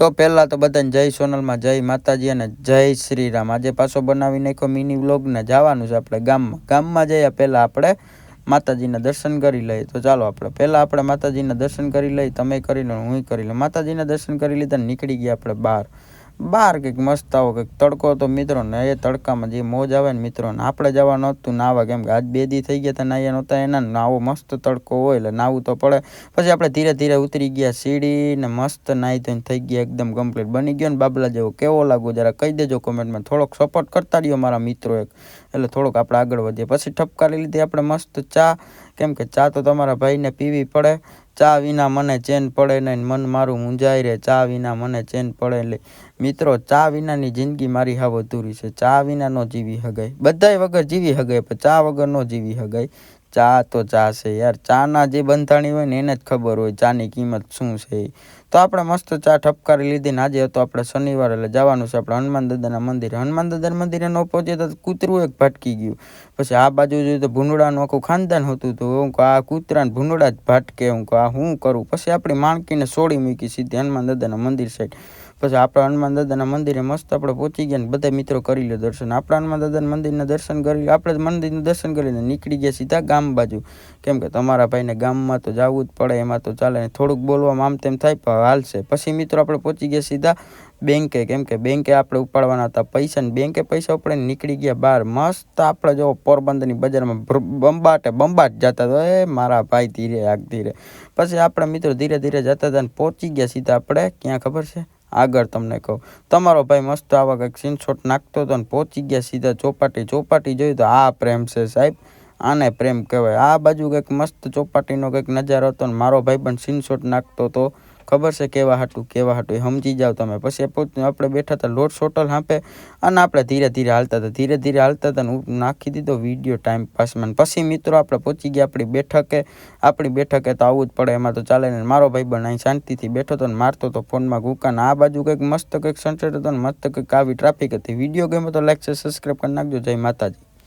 તો પહેલાં તો બધાને જય સોનલમાં, જય માતાજી અને જય શ્રી રામ। આજે પાછો બનાવી નાખ્યો મિની વ્લોગ ને જવાનું છે આપણે ગામમાં જઈએ પહેલાં આપણે માતાજીના દર્શન કરી લઈએ। તો ચાલો પહેલાં આપણે માતાજીના દર્શન કરી લઈએ, તમે કરી લો હું કરી લઉં। માતાજીના દર્શન કરી લીધા નીકળી ગયા આપણે બહાર કંઈક મસ્ત આવો કંઈક તડકો તો મિત્રો ને એ તડકામાં જે મોજ આવે ને મિત્રો ને આપણે જવા નહોતું નાવા, કેમ કે આજ 2 દી થઈ ગયા હતા નાયા નહોતા એના ને આવો મસ્ત તડકો હોય એટલે નાવું તો પડે। પછી આપણે ધીરે ધીરે ઉતરી ગયા સીડી ને મસ્ત નાહી ધોઈને થઈ ગયા એકદમ કમ્પ્લીટ બની ગયો ને બાબલા જેવો કેવો લાગુ જરા કહી દેજો કોમેન્ટમાં, થોડોક સપોર્ટ કરતા રહ્યો મારા મિત્રો એટલે થોડોક આપણે આગળ વધીએ। પછી ઠપકારી લીધી આપણે મસ્ત ચા, કેમ કે ચા તો તમારા ભાઈને પીવી પડે, ચા વિના મને ચેન પડે નહીં, મન મારું મૂંઝાય રે ચા વિના મને ચેન પડે। એટલે મિત્રો ચા વિનાની જિંદગી મારી હાવ અધૂરી છે, ચા વિના ન જીવી હગાય, બધાય વગર જીવી હગાય પણ ચા વગર ન જીવી હગાય। ચા તો ચા છે યાર, ચાના જે બંધાણી હોય ને એને જ ખબર હોય ચાની કિંમત શું છે। તો આપણે મસ્ત ચા ઠપકારી લીધી ને આજે હતો આપણે શનિવાર એટલે જવાનું છે આપણે હનુમાન દાદાના મંદિરે। હનુમાન દાદાના મંદિરે ન પહોંચે તો કૂતરું એક ભટકી ગયું, પછી આ બાજુ જોઈએ તો ભૂંડડાનું આખું ખાનદાન હતું, તો હું આ કૂતરાને ભૂંડડા જ ભટકે, હું આ શું કરું। પછી આપણી માણકીને છોડી મૂકી સીધી હનુમાન દાદાના મંદિર સાઈડ। પછી આપણે હનુમાન દાદાના મંદિરે મસ્ત આપણે પહોંચી ગયા ને બધા મિત્રો કરી લે દર્શન। આપણે હનુમાન દાદાના મંદિરના દર્શન કરી, આપણે મંદિરનું દર્શન કરીને નીકળી ગયા સીધા ગામ બાજુ, કેમ કે તમારા ભાઈને ગામમાં તો જવું જ પડે, એમાં તો ચાલે થોડુંક બોલવામાં આમ તેમ થાય પણ હાલશે। પછી મિત્રો આપણે પહોંચી ગયા સીધા બેંકે, કેમ કે બેંકે આપણે ઉપાડવાના હતા પૈસા ને બેંકે પૈસા ઉપાડીને નીકળી ગયા બહાર। મસ્ત આપણે જો પોરબંદરની બજારમાં બંબાટ જતા તો એ મારા ભાઈ ધીરે આગ ધીરે। પછી આપણે મિત્રો ધીરે ધીરે જતા હતા ને પહોંચી ગયા સીધા આપણે ક્યાં ખબર છે આગળ તમને કહું, તમારો ભાઈ મસ્ત આવા કંઈક સ્ક્રીનશોટ નાખતો હતો ને પહોંચી ગયા સીધા ચોપાટી જોયું તો આ પ્રેમ છે સાહેબ, આને પ્રેમ કહેવાય। આ બાજુ કંઈક મસ્ત ચોપાટીનો કંઈક નજારો હતો ને મારો ભાઈ પણ સ્ક્રીનશોટ નાખતો હતો, ખબર છે કેવા હાટું એ સમજી જાઓ તમે। પછી આપણે બેઠા હતા લોટ્સ હોટલ હાંપે અને આપણે ધીરે ધીરે હાલતા હતા ને નાખી દીધો વિડીયો ટાઈમ પાસમાં। પછી મિત્રો આપણે પહોંચી ગયા આપણી બેઠકે તો આવવું જ પડે, એમાં તો ચાલે ને। મારો ભાઈ પણ અહીં શાંતિથી બેઠો હતો ને મારતો હતો ફોનમાં ગુકાન। આ બાજુ કંઈક મસ્ત કંઈક સનસેટ હતો ને મસ્ત કંઈક આવી ટ્રાફિક હતી। વિડીયો ગમ્યો તો લાઈક સબસ્ક્રાઈબ કરી નાખજો। જય માતાજી।